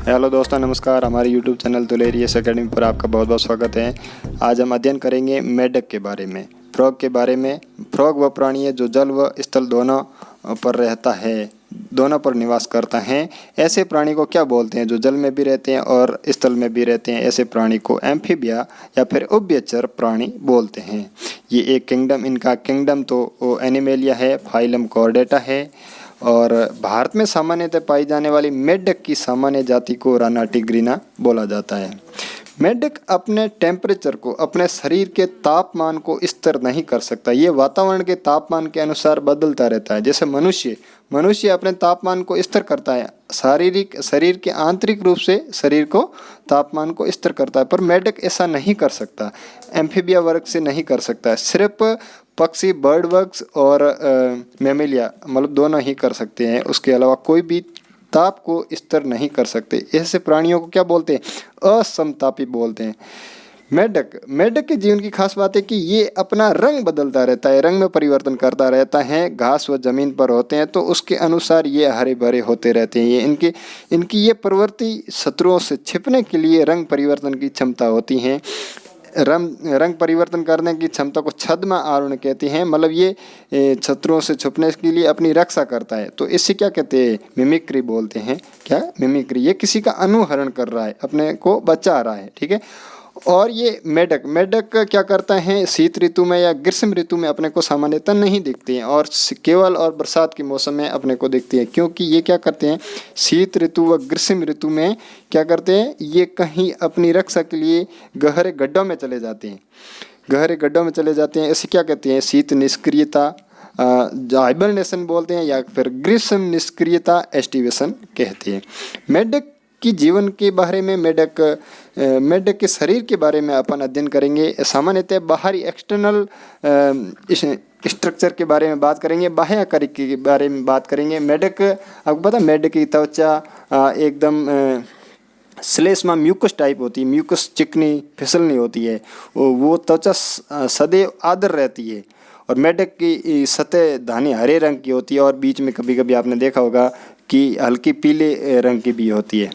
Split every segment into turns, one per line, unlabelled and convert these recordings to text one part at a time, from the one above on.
Hello दोस्तों, नमस्कार। हमारे YouTube चैनल तुलेरियस एकेडमी पर आपका बहुत बहुत स्वागत है। आज हम अध्ययन करेंगे मेढक के बारे में, फ्रॉग के बारे में। फ्रॉग वह प्राणी है जो जल व स्थल दोनों पर रहता है, दोनों पर निवास करता है। ऐसे प्राणी को क्या बोलते हैं? जो जल में भी रहते हैं और स्थल में भी रहते हैं। ऐसे प्राणी को एम्फीबिया या फिर उभयचर प्राणी बोलते हैं। ये एक किंगडम, इनका किंगडम तो एनिमेलिया है, फाइलम कॉर्डेटा है। और भारत में सामान्यतः पाई जाने वाली मेढक की सामान्य जाति को राना टिग्रिना बोला जाता है। मेढक अपने टेम्परेचर को, अपने शरीर के तापमान को स्थिर नहीं कर सकता। ये वातावरण के तापमान के अनुसार बदलता रहता है। जैसे मनुष्य अपने तापमान को स्थिर करता है, शरीर के आंतरिक रूप से शरीर को तापमान को स्थिर करता है, पर मेढक ऐसा नहीं कर सकता। एम्फीबिया वर्ग से नहीं कर सकता है। सिर्फ पक्षी, बर्ड वर्ग्स और मैमेलिया मतलब दोनों ही कर सकते हैं। उसके अलावा कोई भी ताप को स्थिर नहीं कर सकते। ऐसे प्राणियों को क्या बोलते हैं? असमतापी बोलते हैं। मेढक के जीवन की खास बात है कि ये अपना रंग बदलता रहता है, रंग में परिवर्तन करता रहता है। घास व जमीन पर होते हैं तो उसके अनुसार ये हरे भरे होते रहते हैं। ये इनकी ये प्रवृत्ति शत्रुओं से छिपने के लिए रंग परिवर्तन की क्षमता होती है। रंग परिवर्तन करने की क्षमता को छद्म आवरण कहते हैं। मतलब ये शत्रुओं से छुपने के लिए अपनी रक्षा करता है। तो इससे क्या कहते हैं? मिमिक्री बोलते हैं। क्या? मिमिक्री। ये किसी का अनुहरण कर रहा है, अपने को बचा रहा है। ठीक है। और ये मेढक क्या करता है? शीत ऋतु में या ग्रीष्म ऋतु में अपने को सामान्यतः नहीं दिखते हैं और केवल और बरसात के मौसम में अपने को दिखती है। क्योंकि ये क्या करते हैं? शीत ऋतु व ग्रीष्म ऋतु में क्या करते हैं? ये कहीं अपनी रक्षा के लिए गहरे गड्ढों में चले जाते हैं। गहरे गड्ढों में चले जाते हैं। इसे क्या कहते हैं? शीत निष्क्रियता हाइबरनेशन बोलते हैं, या फिर ग्रीष्म निष्क्रियता एस्टिवेशन कहते हैं। मेढक की जीवन के बारे में, मेढक के शरीर के बारे में अपन अध्ययन करेंगे। सामान्यतः बाहरी एक्सटर्नल स्ट्रक्चर के बारे में बात करेंगे, बाह्य आकारिक के बारे में बात करेंगे। मेढक, आपको पता है मेढक की त्वचा एकदम श्लेष्मा म्यूकस टाइप होती है। म्यूकस चिकनी फिसलनी होती है। वो त्वचा सदैव आर्द्र रहती है। और मेढक की सतह धानी हरे रंग की होती है और बीच में कभी कभी आपने देखा होगा कि हल्की पीले रंग की भी होती है।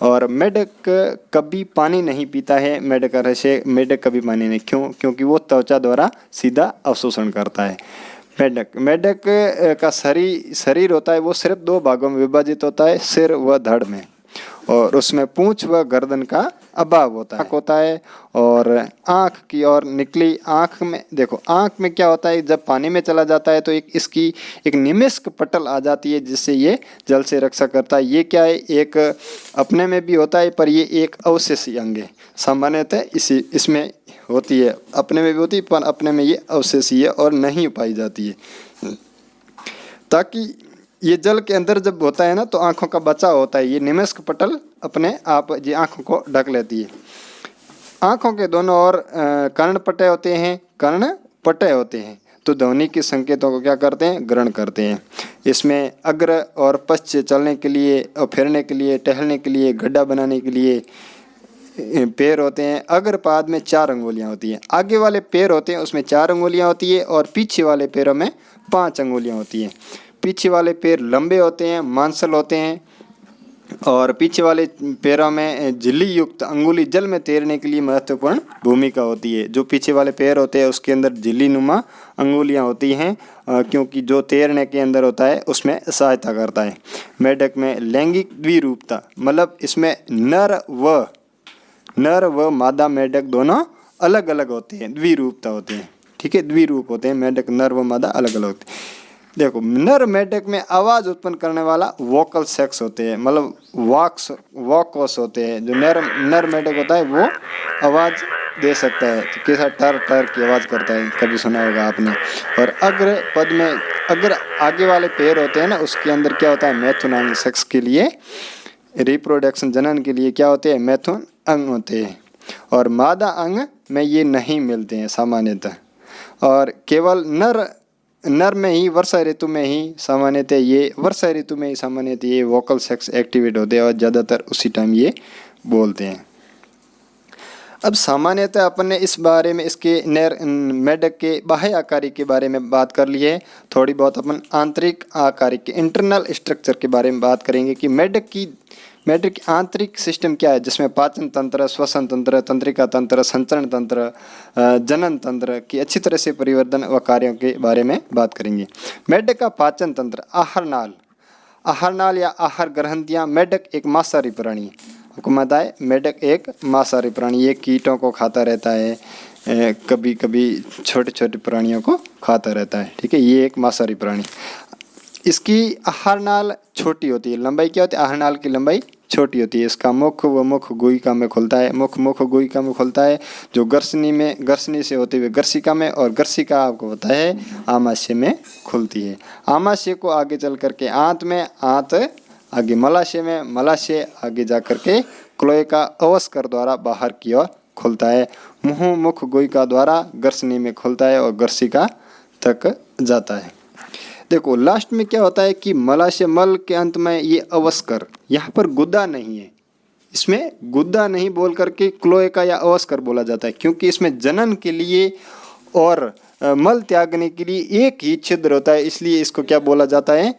और मेढक कभी पानी नहीं पीता है। मेढक कभी पानी नहीं, क्यों? क्योंकि वो त्वचा द्वारा सीधा अवशोषण करता है। मेढक का शरीर होता है, वो सिर्फ दो भागों में विभाजित होता है, सिर व धड़ में। और उसमें पूंछ व गर्दन का अभाव होता है। और आँख की ओर निकली आँख में, देखो आँख में क्या होता है? जब पानी में चला जाता है तो इसकी एक निमेष्क पटल आ जाती है, जिससे ये जल से रक्षा करता है। ये क्या है? एक अपने में भी होता है, पर ये एक अवशेषी अंग है। सामान्यतः इसमें होती है, अपने में भी होती है, पर अपने में ये अवशेषी है और नहीं पाई जाती है। ताकि ये जल के अंदर जब होता है ना, तो आँखों का बचाव होता है। ये निमेष्क पटल अपने आप ये आँखों को ढक लेती है। आँखों के दोनों ओर कर्णपटे होते हैं। तो ध्वनि के संकेतों को क्या करते हैं? ग्रहण करते हैं। इसमें अग्र और पश्च चलने के लिए और फिरने के लिए, टहलने के लिए, गड्ढा बनाने के लिए पैर होते हैं। अग्रपाद में 4 अंगुलियां होती हैं। आगे वाले पैर होते हैं उसमें 4 अंगुलियां होती है, और पीछे वाले पैरों में 5 अंगुलियां होती हैं। पीछे वाले पैर लंबे होते हैं, मांसल होते हैं, और पीछे वाले पैरों में झिल्ली युक्त अंगुली जल में तैरने के लिए महत्वपूर्ण भूमिका होती है। जो पीछे वाले पैर होते हैं उसके अंदर झिल्ली नुमा अंगुलियां होती हैं, क्योंकि जो तैरने के अंदर होता है उसमें सहायता करता है। मेढक में लैंगिक द्विरूपता, मतलब इसमें नर व मादा मेढक दोनों अलग अलग होते हैं, द्विरूपता होते हैं। ठीक है, द्विरूप होते हैं मेढक, नर व मादा अलग अलग होते हैं। देखो, नर मेढक में आवाज़ उत्पन्न करने वाला वोकल सेक्स होते हैं, मतलब वॉकस होते हैं। जो नर मेढक होता है वो आवाज़ दे सकता है। तो कैसा टर टर की आवाज़ करता है, कभी सुना होगा आपने। और अग्र पद में, अग्र आगे वाले पैर होते हैं ना, उसके अंदर क्या होता है? मैथुन अंग, सेक्स के लिए, रिप्रोडक्शन जनन के लिए क्या होते हैं? मैथुन अंग होते हैं। और मादा अंग में ये नहीं मिलते हैं सामान्यतः। और केवल नर में ही वर्षा ऋतु में ही सामान्यतः ये वोकल सेक्स एक्टिवेट होते हैं, और ज़्यादातर उसी टाइम ये बोलते हैं। अब सामान्यतः अपन ने इस बारे में, इसके मेढक के बाह्य आकारिक के बारे में बात कर ली है। थोड़ी बहुत अपन आंतरिक आकारिक के इंटरनल स्ट्रक्चर के बारे में बात करेंगे कि मेढक की आंतरिक सिस्टम क्या है, जिसमें पाचन तंत्र, श्वसन तंत्र, तंत्रिका तंत्र, संचरण तंत्र, जनन तंत्र की अच्छी तरह से परिवर्तन व कार्यों के बारे में बात करेंगे। मेढक का पाचन तंत्र, आहारनाल या आहार ग्रंथियां। मेढक एक मांसाहारी प्राणी है, आपको पता है मेढक एक मांसाहारी प्राणी, ये कीटों को खाता रहता है, कभी कभी छोटे छोटे प्राणियों को खाता रहता है, ठीक है। ये एक मांसाहारी प्राणी। इसकी आहारनाल छोटी होती है, लंबाई क्या होती है, आहारनाल की लंबाई छोटी होती है। इसका मुख व मुख गुहिका में खुलता है, मुख गुहिका में खुलता है, जो गर्सनी से होते हुए गर्सिका में, और गर्सिका आपको पता है आमाशय में खुलती है। आमाशय को आगे चल करके आंत में, आंत आगे मलाशय में, मलाशय आगे जा करके क्लोएका अवस्कर द्वारा बाहर की ओर खुलता है। मुख गुहिका द्वारा गर्सनी में खुलता है और गर्सिका तक जाता है। देखो लास्ट में क्या होता है कि मलाशय मल के अंत में ये अवस्कर, यहाँ पर गुदा नहीं है, इसमें गुदा नहीं बोल करके क्लोएका या अवस्कर बोला जाता है, क्योंकि इसमें जनन के लिए और मल त्यागने के लिए एक ही छिद्र होता है, इसलिए इसको क्या बोला जाता है,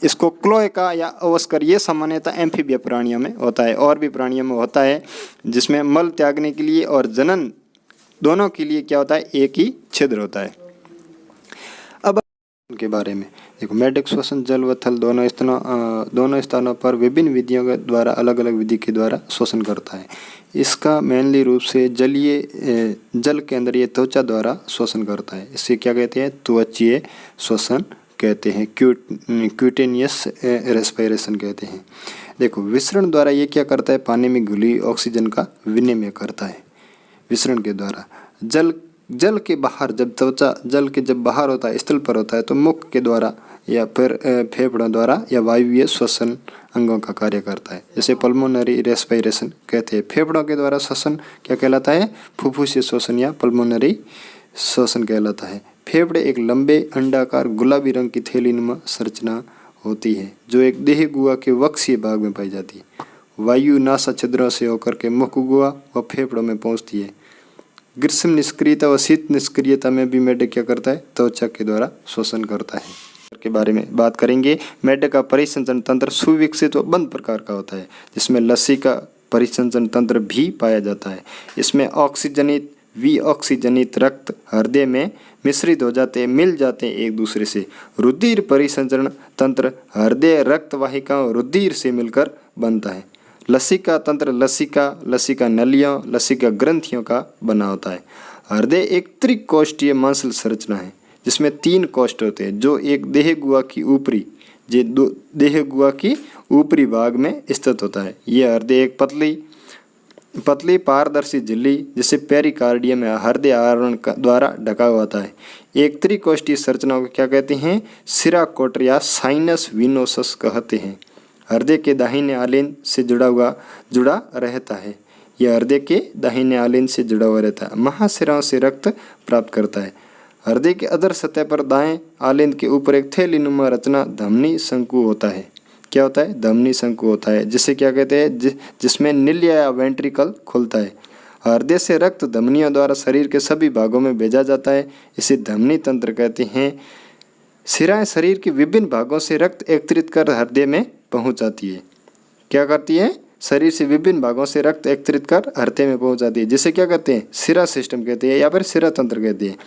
इसको क्लोएका या अवस्कर। ये सामान्यतः एम्फीबिया प्राणियों में होता है, और भी प्राणियों में होता है, जिसमें मल त्यागने के लिए और जनन दोनों के लिए क्या होता है, एक ही छिद्र होता है। अब के बारे में देखो, मेढक श्वसन जल व थल दोनों स्थानों पर विभिन्न विधियों के द्वारा, अलग अलग विधि के द्वारा श्वसन करता है। इसका मेनली रूप से जल के अंदर ये त्वचा द्वारा श्वसन करता है। इसे क्या कहते हैं, त्वचीय श्वसन कहते हैं, क्यूटेनियस रेस्पिरेशन कहते हैं। देखो विसरण द्वारा ये क्या करता है, पानी में घुली ऑक्सीजन का विनिमय करता है विसरण के द्वारा। जल के बाहर, जब त्वचा जब बाहर होता है, स्थल पर होता है, तो मुख के द्वारा या फिर फेफड़ों द्वारा या वायुवीय श्वसन अंगों का कार्य करता है, जैसे पल्मोनरी रेस्पिरेशन कहते हैं। फेफड़ों के द्वारा श्वसन क्या कहलाता है, फुफ्फुसीय श्वसन या पल्मोनरी श्वसन कहलाता है। फेफड़े एक लंबे अंडाकार गुलाबी रंग की थैलीनुमा संरचना होती है, जो एक देह गुहा के वक्षीय भाग में पाई जाती है। वायु नासा छिद्रों से होकर के मुख गुहा व फेफड़ों में पहुंचती है। ग्रीष्म निष्क्रियता व शीत निष्क्रियता में भी मेढक क्या करता है, त्वचा के द्वारा श्वसन करता है। के बारे में बात करेंगे। मेढक का परिसंचरण तंत्र सुविकसित व बंद प्रकार का होता है, जिसमें लस्सी का परिसंचरण तंत्र भी पाया जाता है। इसमें ऑक्सीजनित विऑक्सीजनित रक्त हृदय में मिश्रित हो जाते, मिल जाते हैं एक दूसरे से। रुधिर परिसंचरण तंत्र हृदय रक्त वाहिकाओं रुधिर से मिलकर बनता है। लसिका तंत्र लसिका नलियों, लसिका ग्रंथियों का बना होता है। हृदय एक त्रिकोष्ठीय मांसल संरचना है, जिसमें 3 कोष्ठ होते हैं, जो एक देह गुहा की ऊपरी भाग में स्थित होता है। यह हृदय एक पतली पारदर्शी झिल्ली, जिसे पेरिकार्डियम या हृदय आवरण द्वारा ढका हुआ होता है। एक त्रिकोष्ठीय संरचना को क्या कहते हैं, सिराकोटर या साइनस विनोसस कहते हैं। हृदय के दाहिने आलिन से जुड़ा रहता है। यह हृदय के दाहिने आलिन से जुड़ा हुआ रहता है। महाशिराओं से रक्त प्राप्त करता है। हृदय के अधर सतह पर दाएं आलिंद के ऊपर एक थैलीनुमा रचना धमनी शंकु होता है। क्या होता है, धमनी शंकु होता है, जिसे क्या कहते हैं, जिसमें निल्या या वेंट्रिकल खुलता है। हृदय से रक्त धमनियों द्वारा शरीर के सभी भागों में भेजा जाता है, इसे धमनी तंत्र कहते हैं। शिराएं शरीर के विभिन्न भागों से रक्त एकत्रित कर हृदय में पहुंच जाती है। क्या करती है, शरीर से विभिन्न भागों से रक्त एकत्रित कर हृदय में पहुंच जाती है, जिसे क्या कहते हैं, शिरा सिस्टम कहते हैं या फिर शिरा तंत्र कहते हैं।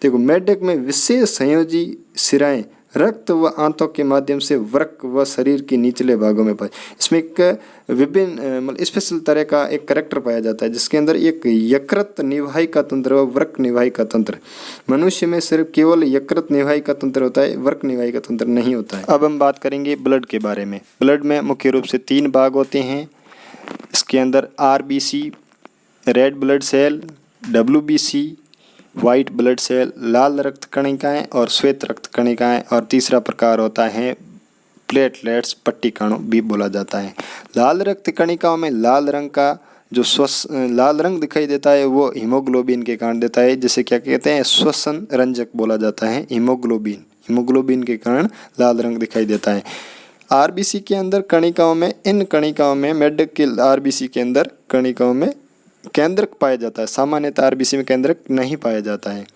देखो मेढक में विशेष संयोजी शिराएं रक्त व आंतों के माध्यम से वृक्क व शरीर के निचले भागों में पाए। इसमें एक विभिन्न मतलब स्पेशल तरह का एक कैरेक्टर पाया जाता है, जिसके अंदर एक यकृत निवाही का तंत्र व वृक्क निवाही का तंत्र। मनुष्य में सिर्फ केवल यकृत निवाही का तंत्र होता है, वृक्क निवाही का तंत्र नहीं होता है। अब हम बात करेंगे ब्लड के बारे में। ब्लड में मुख्य रूप से 3 भाग होते हैं। इसके अंदर RBC red blood cell, WBC white blood cell, लाल रक्त कणिकाएं और श्वेत रक्त कणिकाएं, और तीसरा प्रकार होता है प्लेटलेट्स, पट्टी कणों भी बोला जाता है। लाल रक्त कणिकाओं में लाल रंग का जो लाल रंग दिखाई देता है, वो हीमोग्लोबिन के कारण देता है, जिसे क्या कहते हैं, श्वसन रंजक बोला जाता है। हीमोग्लोबिन के कारण लाल रंग दिखाई देता है। RBC के अंदर कणिकाओं में, इन कणिकाओं में मेढक के RBC के अंदर कणिकाओं में केंद्रक पाया जाता है। सामान्यतः RBC में केंद्रक नहीं पाया जाता है।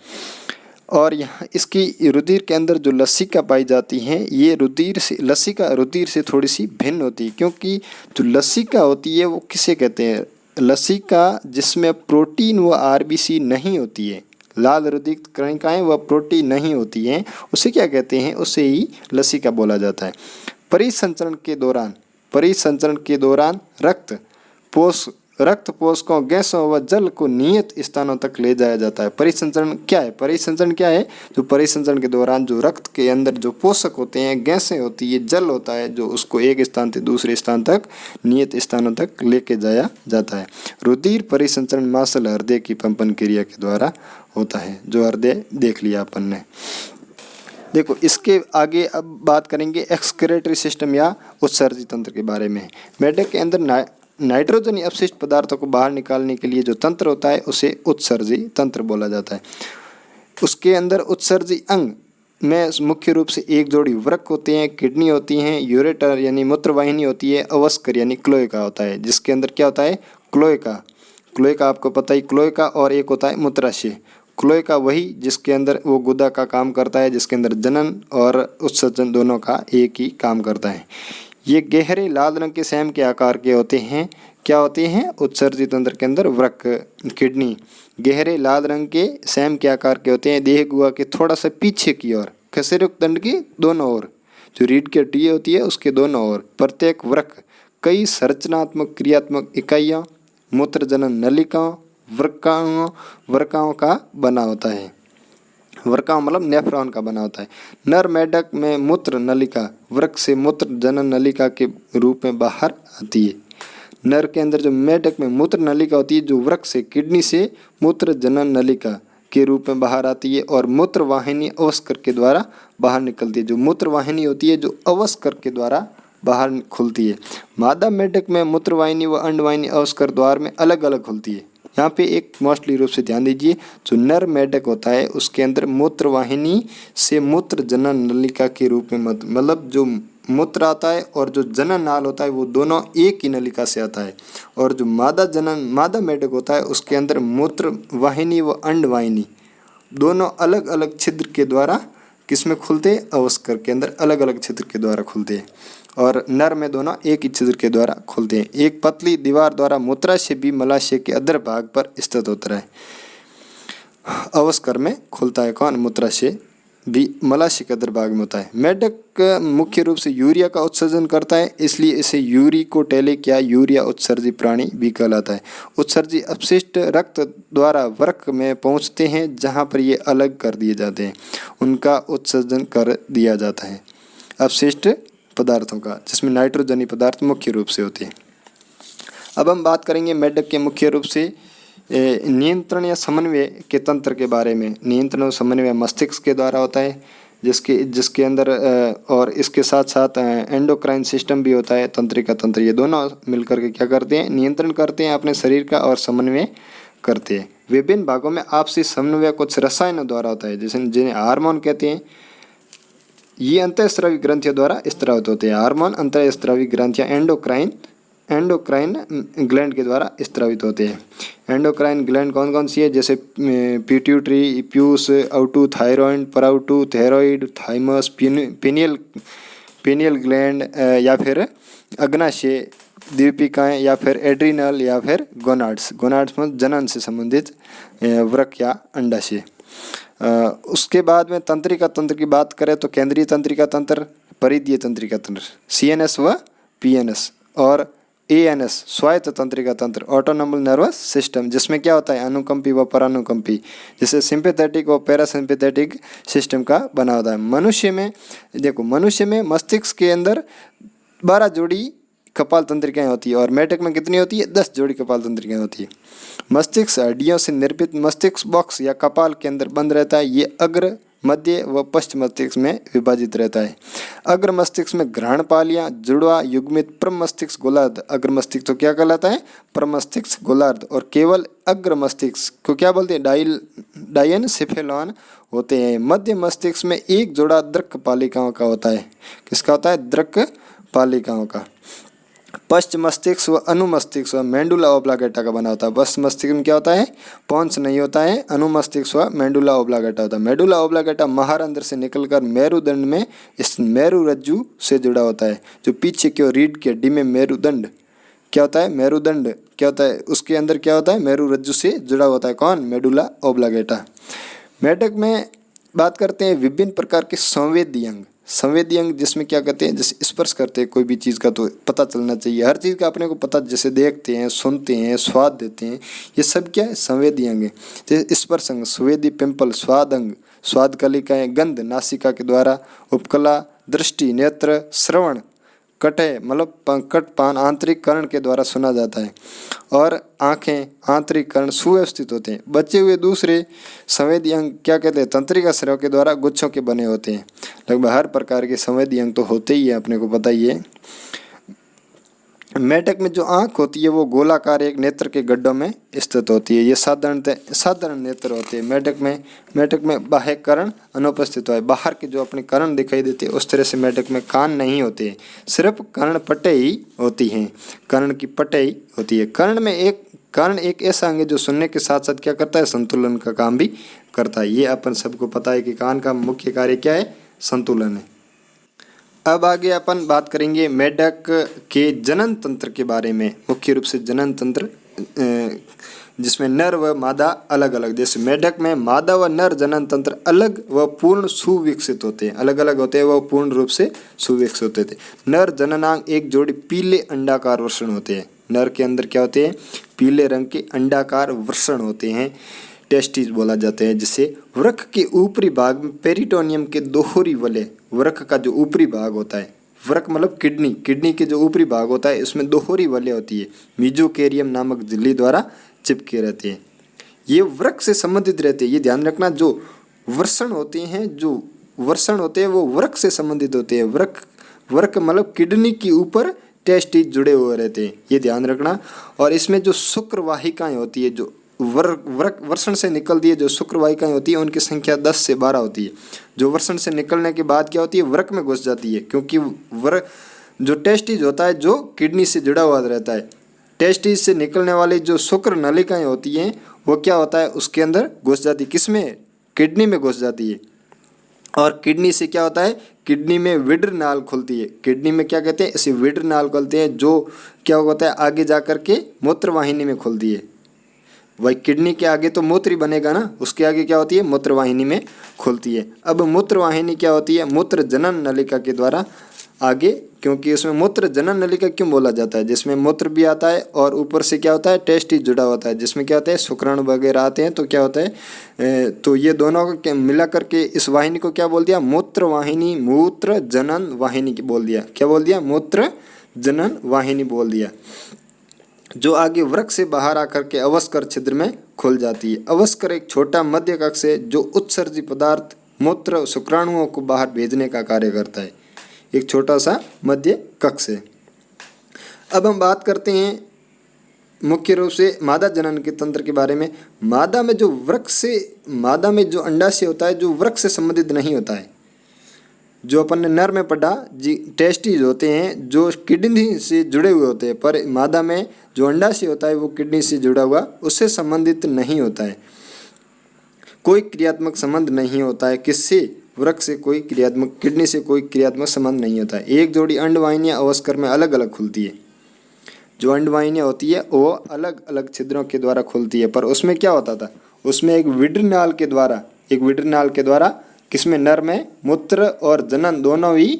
और यहाँ इसकी रुधिर के अंदर जो लसिका पाई जाती हैं ये रुधिर से थोड़ी सी भिन्न होती है, क्योंकि जो लसिका होती है वो किसे कहते हैं, लसिका जिसमें प्रोटीन व आरबीसी नहीं होती है, लाल रुधिर कणिकाएं व प्रोटीन नहीं होती हैं, उसे क्या कहते हैं, उसे ही लसिका बोला जाता है। परिसंचरण के दौरान रक्त पोषकों, गैसों व जल को नियत स्थानों तक ले जाया जाता है। परिसंचरण क्या है? जो परिसंचरण के दौरान जो रक्त के अंदर जो पोषक होते हैं, गैसें होती है, जल होता है, जो उसको एक स्थान से दूसरे स्थान तक नियत स्थानों तक लेके जाया जाता है। रुधिर परिसंचरण मांसल हृदय की पंपन क्रिया के द्वारा होता है, जो हृदय देख लिया अपन ने। देखो इसके आगे अब बात करेंगे एक्सक्रीटरी सिस्टम या उत्सर्जी तंत्र के बारे में। मेढक के अंदर नाइट्रोजन अपशिष्ट पदार्थों को बाहर निकालने के लिए जो तंत्र होता है उसे उत्सर्जी तंत्र बोला जाता है। उसके अंदर उत्सर्जी अंग में मुख्य रूप से एक जोड़ी वृक्क होते हैं, किडनी होती हैं, यूरेटर यानी मूत्रवाहिनी होती है, अवस्कर यानी क्लोएका होता है, जिसके अंदर क्या होता है, क्लोएका आपको पता ही, क्लोएका और एक होता है मूत्राशय। क्लोएका वही जिसके अंदर वो गुदा का काम करता है, जिसके अंदर जनन और उत्सर्जन दोनों का एक ही काम करता है। ये गहरे लाल रंग के सैम के आकार के होते हैं। क्या होते हैं? उत्सर्जी तंत्र के अंदर वृक्क, किडनी गहरे लाल रंग के सैम के आकार के होते हैं, देह गुहा के थोड़ा सा पीछे की ओर, कशेरुक दंड के दोनों ओर, जो रीढ़ की हड्डी होती है उसके दोनों ओर। प्रत्येक वृक्क कई संरचनात्मक क्रियात्मक इकाइयाँ, मूत्रजनन नलिकाओं, वृक्काओं का बना होता है। वृक्का मतलब नेफ्रॉन का बना होता है। नर मेढक में मूत्र नलिका वृक्क से मूत्र जनन नलिका के रूप में बाहर आती है। नर के अंदर जो मेढक में मूत्र नलिका होती है, जो वृक्क से, किडनी से मूत्र जनन नलिका के रूप में बाहर आती है, और मूत्र वाहिनी अवस्कर के द्वारा बाहर निकलती है। जो मूत्र वाहिनी होती है जो अवस्कर के द्वारा बाहर खुलती है। मादा मेढक में मूत्र वाहिनी व अंडवाहिनी अवस्कर द्वार में अलग अलग खुलती है। यहाँ पे एक मोस्टली रूप से ध्यान दीजिए, जो नर मेढक होता है उसके अंदर मूत्र वाहिनी से मूत्र जनन नलिका के रूप में मतलब जो मूत्र आता है और जो जनन नाल होता है वो दोनों एक ही नलिका से आता है। और जो मादा मेढक होता है उसके अंदर मूत्र वाहिनी व अंडवाहिनी दोनों अलग अलग छिद्र के द्वारा किसमें खुलते हैं, अवस्कर के अंदर अलग अलग छिद्र के द्वारा खुलते हैं। और नर में दोनों एक ही छिद्र के द्वारा खुलते हैं। एक पतली दीवार द्वारा मूत्राशय भी मलाशय के अधर भाग पर स्थित होता है। अवस्कर में खुलता है कौन, मूत्राशय भी मलाशय के अधर भाग में होता है। मेढक मुख्य रूप से यूरिया का उत्सर्जन करता है, इसलिए इसे यूरिकोटेलिक या यूरिया उत्सर्जी प्राणी भी कहलाता है। उत्सर्जी अपशिष्ट रक्त द्वारा वृक्क में पहुंचते हैं, जहां पर ये अलग कर दिए जाते हैं, उनका उत्सर्जन कर दिया जाता है अपशिष्ट पदार्थों का, जिसमें नाइट्रोजनी पदार्थ मुख्य रूप से होते हैं। अब हम बात करेंगे मेढक के मुख्य रूप से नियंत्रण या समन्वय के तंत्र के बारे में। नियंत्रण और समन्वय मस्तिष्क के द्वारा होता है, जिसके अंदर और इसके साथ साथ एंडोक्राइन सिस्टम भी होता है, तंत्रिका तंत्र, ये दोनों मिलकर के क्या करते हैं, नियंत्रण करते हैं अपने शरीर का और समन्वय करते हैं। विभिन्न भागों में आपसी समन्वय कुछ रसायनों द्वारा होता है, जैसे जिन्हें हार्मोन कहते हैं। ये अंतःस्रावी ग्रंथियों द्वारा स्त्रावित होते हैं। हार्मोन अंतःस्रावी ग्रंथियाँ एंडोक्राइन ग्लैंड के द्वारा स्त्रावित होते हैं। एंडोक्राइन ग्लैंड कौन कौन सी है, जैसे पिट्यूटरी, प्यूस, आउटू, thyroid, parathyroid, thymus, pineal gland या फिर अग्नाशय, दीपिकाएँ या फिर एड्रिनल या फिर गोनाड्स में जनन से संबंधित वृक्क या अंडाशय। उसके बाद में तंत्रिका तंत्र की बात करें तो केंद्रीय तंत्रिका तंत्र, परिधीय तंत्रिका तंत्र, CNS व PNS, और ANS स्वायत्त तंत्रिका तंत्र, ऑटोनॉमल नर्वस सिस्टम, जिसमें क्या होता है, अनुकंपी व परानुकंपी, जैसे सिंपैथेटिक व पैरासिम्पैथेटिक सिस्टम का बना होता है। मनुष्य में मस्तिष्क के अंदर 12 जोड़ी कपाल तंत्रिकाएं होती है, और मेढक में कितनी होती है, 10 जोड़ी कपाल तंत्रिकाएं होती है। मस्तिष्क हड्डियों से निर्मित मस्तिष्क बॉक्स या कपाल के अंदर बंद रहता है। ये अग्र, मध्य व पश्च मस्तिष्क में विभाजित रहता है। अग्र मस्तिष्क में घ्राणपालियाँ, जुड़वा, युग्मित, प्रमस्तिष्क, गोलार्ध। अग्र मस्तिष्क तो क्या कहलाता है, प्रमस्तिष्क, गोलार्ध। और केवल अग्र मस्तिष्क को क्या बोलते हैं, डायनसेफेलॉन होते हैं। मध्य मस्तिष्क में एक जोड़ा दृक् पालिकाओं का होता है। किसका होता है, दृक् पालिकाओं का। पश्च मस्तिष्क व अनुमस्तिष्क व मेंडुला ओब्लागेटा का बना होता है। पश्च मस्तिष्क में क्या होता है, पोंस नहीं होता है, अनुमस्तिष्क व मेंडुला ओब्लागेटा होता है। मेडुला ओब्लागेटा महारंध्र से निकलकर मेरुदंड में इस मेरुरज्जु से जुड़ा होता है। जो पीछे की ओर रीढ़ की हड्डी में मेरुदंड क्या होता है, मेरुदंड क्या होता है, उसके अंदर क्या होता है, मेरुरज्जु से जुड़ा होता है। कौन, मेडुला ओब्लागेटा। मेढक में बात करते हैं विभिन्न प्रकार के संवेदी अंग। संवेदी अंग जिसमें क्या करते हैं, जैसे स्पर्श करते हैं कोई भी चीज़ का तो पता चलना चाहिए, हर चीज़ का अपने को पता, जैसे देखते हैं, सुनते हैं, स्वाद देते हैं, ये सब क्या है, संवेदी अंग है। जैसे स्पर्श अंग, स्वेदी पिंपल, स्वाद अंग, स्वाद कलिकाएँ, गंध नासिका के द्वारा, उपकला, दृष्टि, नेत्र, श्रवण, कटे मतलब पंकट पान आंतरिक कर्ण के द्वारा सुना जाता है, और आँखें, आंतरिक कर्ण सुव्यवस्थित होते हैं। बचे हुए दूसरे संवेदी अंग क्या कहते हैं, तंत्रिका स्राव के द्वारा गुच्छों के बने होते हैं। लगभग हर प्रकार के संवेदी अंग तो होते ही है, अपने को पता ही है। मेढक में जो आँख होती है वो गोलाकार एक नेत्र के गड्ढों में स्थित होती है। ये साधारण नेत्र होते हैं। मेढक में बाह्य कर्ण अनुपस्थित है। बाहर के जो अपने कर्ण दिखाई देते हैं उस तरह से मेढक में कान नहीं होते, सिर्फ कर्ण पटई होती हैं, कर्ण की पटई होती है। कर्ण एक ऐसा अंग है जो सुनने के साथ साथ क्या करता है, संतुलन का काम भी करता है। ये अपन सबको पता है कि कान का मुख्य कार्य क्या है, संतुलन है। अब आगे अपन बात करेंगे मेढक के जनन तंत्र के बारे में। मुख्य रूप से जनन तंत्र जिसमें नर व मादा अलग अलग, जैसे मेढक में मादा व नर जनन तंत्र अलग व पूर्ण सुविकसित होते हैं, अलग अलग होते हैं, वह पूर्ण रूप से सुविकसित होते थे। नर जननांग एक जोड़ी पीले अंडाकार वृषण होते हैं। नर के अंदर क्या होते हैं, पीले रंग के अंडाकार वृषण होते हैं, टेस्टिस बोला जाते हैं। जिसे वृक्क के ऊपरी भाग में पेरिटोनियम के दोहरी वलय, वृक्क का जो ऊपरी भाग होता है, वृक्क मतलब किडनी के जो ऊपरी भाग होता है इसमें दोहरी वलय होती है, मीजोकेरियम नामक झिल्ली द्वारा चिपके रहते हैं। ये वृक्क से संबंधित रहते हैं। ये ध्यान रखना, जो वृषण होते हैं वो वृक्क से संबंधित होते हैं। वृक्क मतलब किडनी के ऊपर टेस्टिस जुड़े हुए रहते हैं, ये ध्यान रखना। और इसमें जो शुक्र वाहिकाएं होती है, जो वृषण से निकलती है, जो शुक्र वाहिकाएं होती है उनकी संख्या 10 से 12 होती है। जो वृषण से निकलने के बाद क्या होती है, वृक्क में घुस जाती है, क्योंकि जो टेस्टिस होता है जो किडनी से जुड़ा हुआ रहता है। टेस्टिस से निकलने वाली जो शुक्र नलिकाएं होती हैं वो क्या होता है, उसके अंदर घुस जाती है। किसमें, किडनी में घुस जाती है। और किडनी से क्या होता है, किडनी में विड्र नाल खुलती है। किडनी में क्या कहते हैं, इसे विड्र नाल खुलते हैं, जो क्या होता है आगे जा कर के मूत्रवाहिनी में खुलती है। वही किडनी के आगे तो मूत्र ही बनेगा ना, उसके आगे क्या होती है, मूत्रवाहिनी में खुलती है। अब मूत्रवाहिनी क्या होती है, मूत्र जनन नलिका के द्वारा आगे, क्योंकि उसमें मूत्र जनन नलिका क्यों बोला जाता है, जिसमें मूत्र भी आता है और ऊपर से क्या होता है, टेस्टिस जुड़ा होता है, जिसमें क्या होता है, शुक्राणु वगैरह आते हैं। तो क्या होता है, तो ये दोनों को मिला करके इस वाहिनी को क्या बोल दिया, मूत्र वाहिनी, मूत्र जनन वाहिनी बोल दिया। क्या बोल दिया, मूत्र जनन वाहिनी बोल दिया, जो आगे वृक्क से बाहर आकर के अवस्कर छिद्र में खुल जाती है। अवस्कर एक छोटा मध्य कक्ष है जो उत्सर्जी पदार्थ मूत्र शुक्राणुओं को बाहर भेजने का कार्य करता है। एक छोटा सा मध्य कक्ष है। अब हम बात करते हैं मुख्य रूप से मादा जनन के तंत्र के बारे में। मादा में जो अंडाशय होता है जो वृक्क से संबंधित नहीं होता है, जो अपन ने नर में पढ़ा जी, टेस्टिस होते हैं जो किडनी से जुड़े हुए होते हैं, पर मादा में जो अंडाशय होता है वो किडनी से जुड़ा हुआ, उससे संबंधित नहीं होता है। कोई क्रियात्मक संबंध नहीं होता है किससे, वृक्क से कोई क्रियात्मक, किडनी से कोई क्रियात्मक संबंध नहीं होता है। एक जोड़ी अंडवाहिनियाँ अवस्कर में अलग अलग खुलती है। जो अंडवाहिनियाँ होती है वो अलग अलग छिद्रों के द्वारा खुलती है, पर उसमें क्या होता था, उसमें एक विड्र नाल के द्वारा किसमें, नर में मूत्र और जनन दोनों ही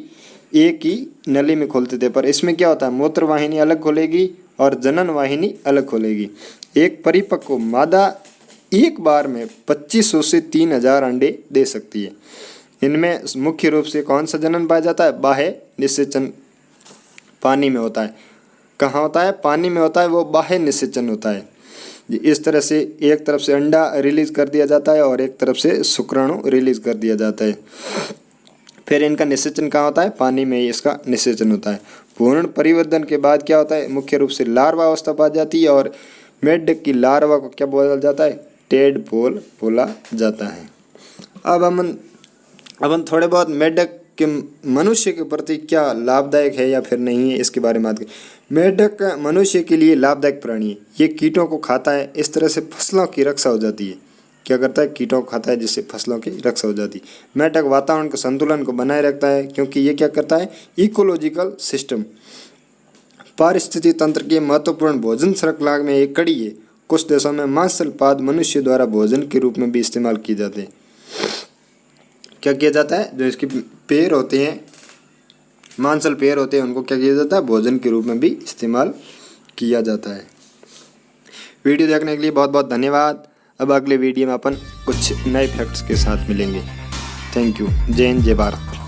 एक ही नली में खोलते थे, पर इसमें क्या होता है, मूत्र वाहिनी अलग खोलेगी और जनन वाहिनी अलग खोलेगी। एक परिपक्व मादा एक बार में 2500 से 3000 अंडे दे सकती है। इनमें मुख्य रूप से कौन सा जनन पाया जाता है, बाह्य निषेचन पानी में होता है। कहाँ होता है, पानी में होता है, वो बाह्य निषेचन होता है। इस तरह से एक तरफ से अंडा रिलीज कर दिया जाता है और एक तरफ से शुक्राणु रिलीज कर दिया जाता है। फिर इनका निषेचन कहाँ होता है, पानी में ही इसका निषेचन होता है। पूर्ण परिवर्धन के बाद क्या होता है, मुख्य रूप से लार्वा अवस्था पा जाती है और मेढक की लार्वा को क्या बोला जाता है, टेडपोल बोला जाता है। अब हम थोड़े बहुत मेढक कि मनुष्य के प्रति क्या लाभदायक है या फिर नहीं है, इसके बारे में बात करें। मेंढक मनुष्य के लिए लाभदायक प्राणी है। ये कीटों को खाता है, इस तरह से फसलों की रक्षा हो जाती है। क्या करता है? कीटों को खाता है, जिससे फसलों की रक्षा हो जाती है। मेंढक वातावरण के संतुलन को बनाए रखता है, क्योंकि ये क्या करता है? इकोलॉजिकल सिस्टम, पारिस्थितिक तंत्र की महत्वपूर्ण भोजन श्रृंखला में एक कड़ी है। कुछ देशों में मांसल पाद मनुष्य द्वारा भोजन के रूप में भी इस्तेमाल किए जाते हैं। क्या किया जाता है? जो इसके पैर होते हैं, मांसल पैर होते हैं, उनको क्या किया जाता है? भोजन के रूप में भी इस्तेमाल किया जाता है। वीडियो देखने के लिए बहुत बहुत धन्यवाद। अब अगले वीडियो में अपन कुछ नए फैक्ट्स के साथ मिलेंगे। Thank you. जय हिंद, जय भारत।